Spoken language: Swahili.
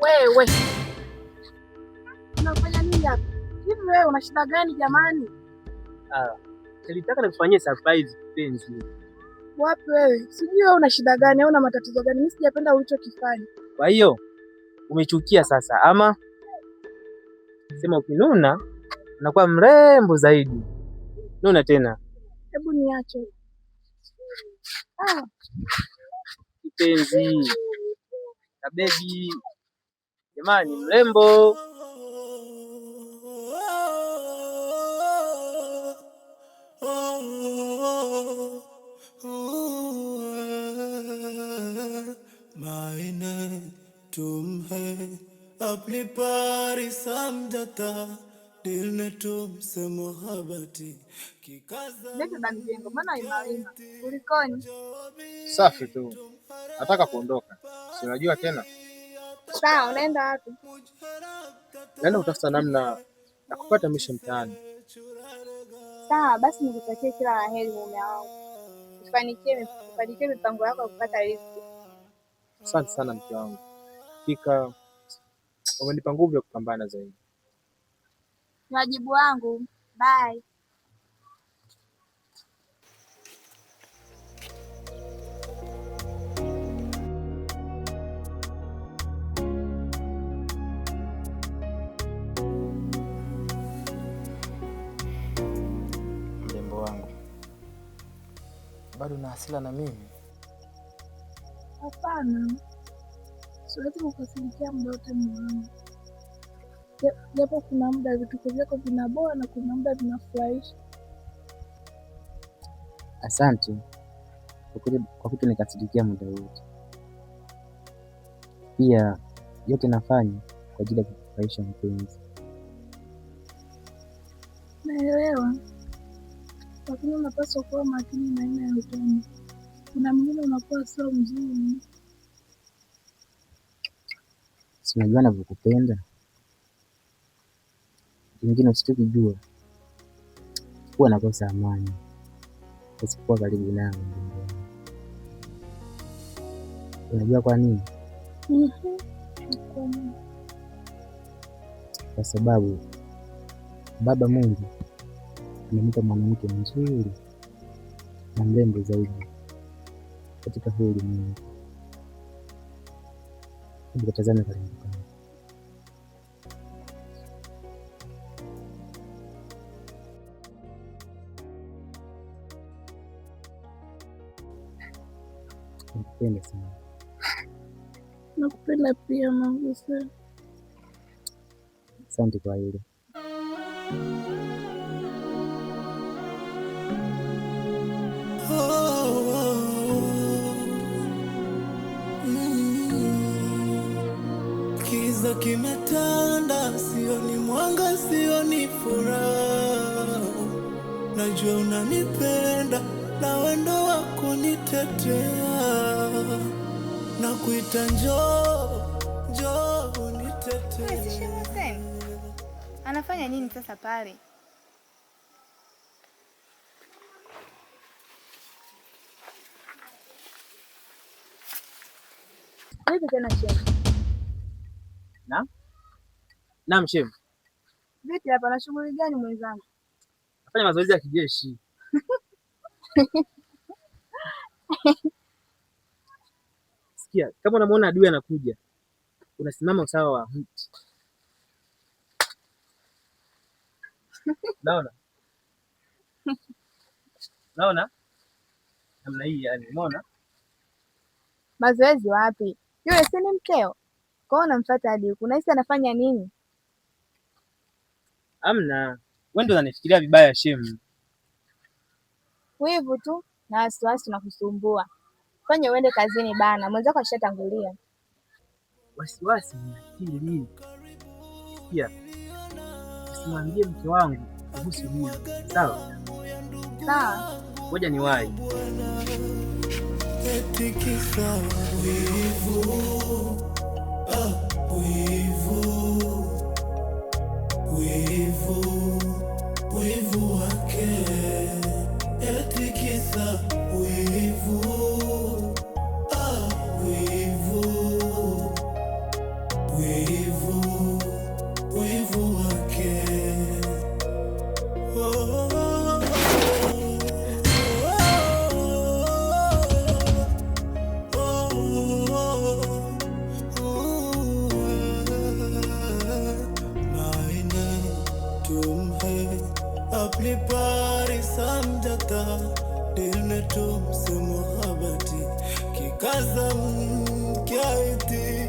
Wewe unafanya nini hapa? Hivi wewe una shida gani jamani? Nilitaka nikufanyie surprise penzi. Wapi wewe? Sijui wewe una shida gani au una matatizo gani? Mimi sijapenda ulichokifanya. Kwa hiyo umechukia sasa ama? Sema ukinuna unakuwa mrembo zaidi. Nuna tena. Hebu niache. Kipenzi. Na baby. Jamani mrembo. मायने तुम है अपनी पारी समझता दिल ने तुमसे मोहब्बती की Mjengo maana imaima. Kulikoni? Safi tu. Nataka kuondoka. Si unajua tena? Sawa, unaenda wapi? Naenda kutafuta namna ya kupata mishe mtaani. Sawa, basi nikutakie kila la heri mume wangu. Ufanikie mipango yako ya kupata riziki. Asante sana mke wangu. Hakika umenipa nguvu ya kupambana zaidi. Wajibu wangu. Bye. Mrembo wangu, bado na hasira na mimi? Hapana. Siwezi kukasirikia muda wote mume wangu. Japo kuna muda vituko vyako vinaboa na kuna muda vinafurahisha. Asante kwa kutonikasirikia muda wote. Pia yote nafanya kwa ajili ya kukufurahisha mpenzi. Naelewa. Lakini unapaswa kuwa makini na aina ya utani. Kuna mwingine unakuwa sio mzuri. Si unajua navyokupenda. Wengine usichokijua huwa nakosa amani usipokuwa karibu nao. Unajua kwa nini? Kwa sababu Baba Mungu amenipa mwanamke mzuri na mrembo zaidi katika huu ulimwengu. Hebu katazame karibu kangu. Nakupenda sana. Nakupenda pia Mangusha. Asante kwa hilo. Kiza kimetanda, sioni mwanga, sioni furaha. Najua unanipenda na wendo wako nitetea, na kuita njoo, njoo unitetee. Anafanya nini sasa pale? Vipi tena shehe? Naam shehe. Vipi hapa na shughuli gani mwenzangu? Nafanya mazoezi ya kijeshi. Sikia, kama unamuona adui anakuja, unasimama usawa wa mti. Naona? Naona? Namna hii yani, unaona? Mazoezi wapi? Yule si ni mkeo? Kwa hiyo unamfuata hadi huku. Unahisi anafanya nini? Amna, wewe ndio unanifikiria vibaya shemu. Wivu tu na wasiwasi unakusumbua. Fanya uende kazini bana, mwenzako ashatangulia. Wasiwasi ni akili. Sikia, usimwambie mke wangu kuhusu hili. Sawa? Sawa. Ngoja niwahi. Wivu wake eti kisa wivu, wivu wake. अपनी पारी समझता दिल ने तुमसे मोहब्बत की कसम क्या थी।